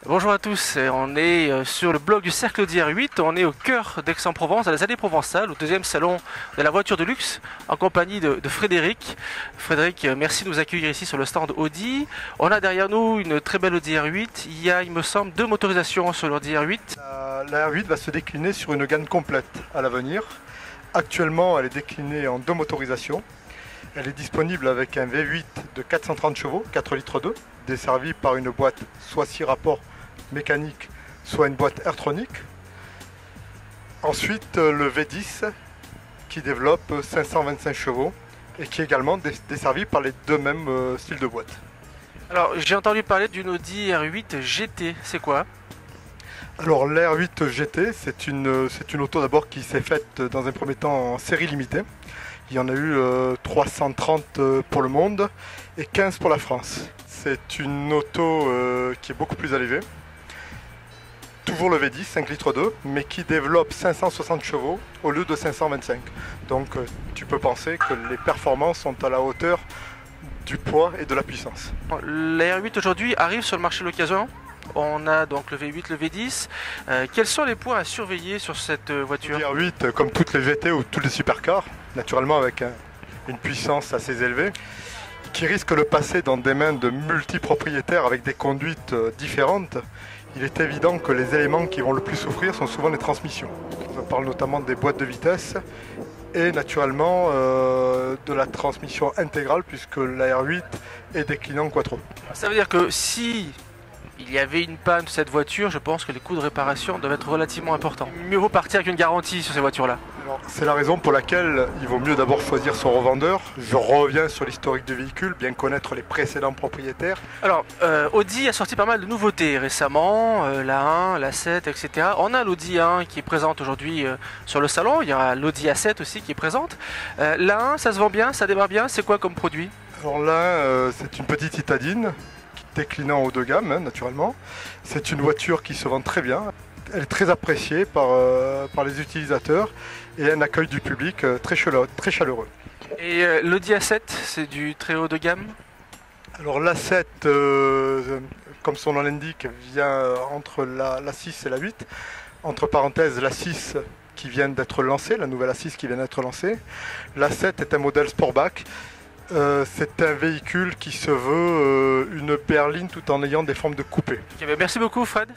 Bonjour à tous, on est sur le blog du Cercle Audi R8, on est au cœur d'Aix-en-Provence, à la Allées Provençales, au deuxième salon de la voiture de luxe, en compagnie de Frédéric. Frédéric, merci de nous accueillir ici sur le stand Audi. On a derrière nous une très belle Audi R8, il y a, il me semble, 2 motorisations sur l'Audi R8. La R8 va se décliner sur une gamme complète à l'avenir. Actuellement, elle est déclinée en 2 motorisations. Elle est disponible avec un V8 de 430 chevaux, 4 litres 2, desservi par une boîte soit 6 rapports mécanique, soit une boîte Airtronic. Ensuite, le V10 qui développe 525 chevaux et qui est également desservi par les 2 mêmes styles de boîte. Alors, j'ai entendu parler d'une Audi R8 GT, c'est quoi? Alors, la R8 GT, c'est une auto d'abord qui s'est faite dans un premier temps en série limitée. Il y en a eu 330 pour le monde et 15 pour la France. C'est une auto qui est beaucoup plus allégée. Toujours le V10, 5 litres 2, mais qui développe 560 chevaux au lieu de 525. Donc tu peux penser que les performances sont à la hauteur du poids et de la puissance. La R8 aujourd'hui arrive sur le marché de l'occasion. On a donc le V8, le V10. Quels sont les points à surveiller sur cette voiture? La R8, comme toutes les GT ou tous les supercars, naturellement avec une puissance assez élevée, qui risque de passer dans des mains de multipropriétaires avec des conduites différentes. Il est évident que les éléments qui vont le plus souffrir sont souvent les transmissions. On parle notamment des boîtes de vitesse et naturellement de la transmission intégrale puisque la R8 est déclinée en quattro. Ça veut dire que si il y avait une panne de cette voiture, je pense que les coûts de réparation doivent être relativement importants. Mieux vaut partir avec une garantie sur ces voitures-là. C'est la raison pour laquelle il vaut mieux d'abord choisir son revendeur. Je reviens sur l'historique du véhicule, bien connaître les précédents propriétaires. Alors, Audi a sorti pas mal de nouveautés récemment, la 1, la 7, etc. On a l'Audi A1 qui est présente aujourd'hui sur le salon, il y a l'Audi A7 aussi qui est présente. La 1, ça se vend bien, ça démarre bien, c'est quoi comme produit? Alors là, c'est une petite citadine, déclinant en haut de gamme, hein, naturellement. C'est une voiture qui se vend très bien. Elle est très appréciée par les utilisateurs et un accueil du public très chaleureux. Et l'Audi A7, c'est du très haut de gamme? Alors l'A7, comme son nom l'indique, vient entre la 6 et la 8. Entre parenthèses, la 6 qui vient d'être lancée, la nouvelle A6 qui vient d'être lancée. L'A7 est un modèle Sportback. C'est un véhicule qui se veut une berline tout en ayant des formes de coupé. Ok, merci beaucoup Fred.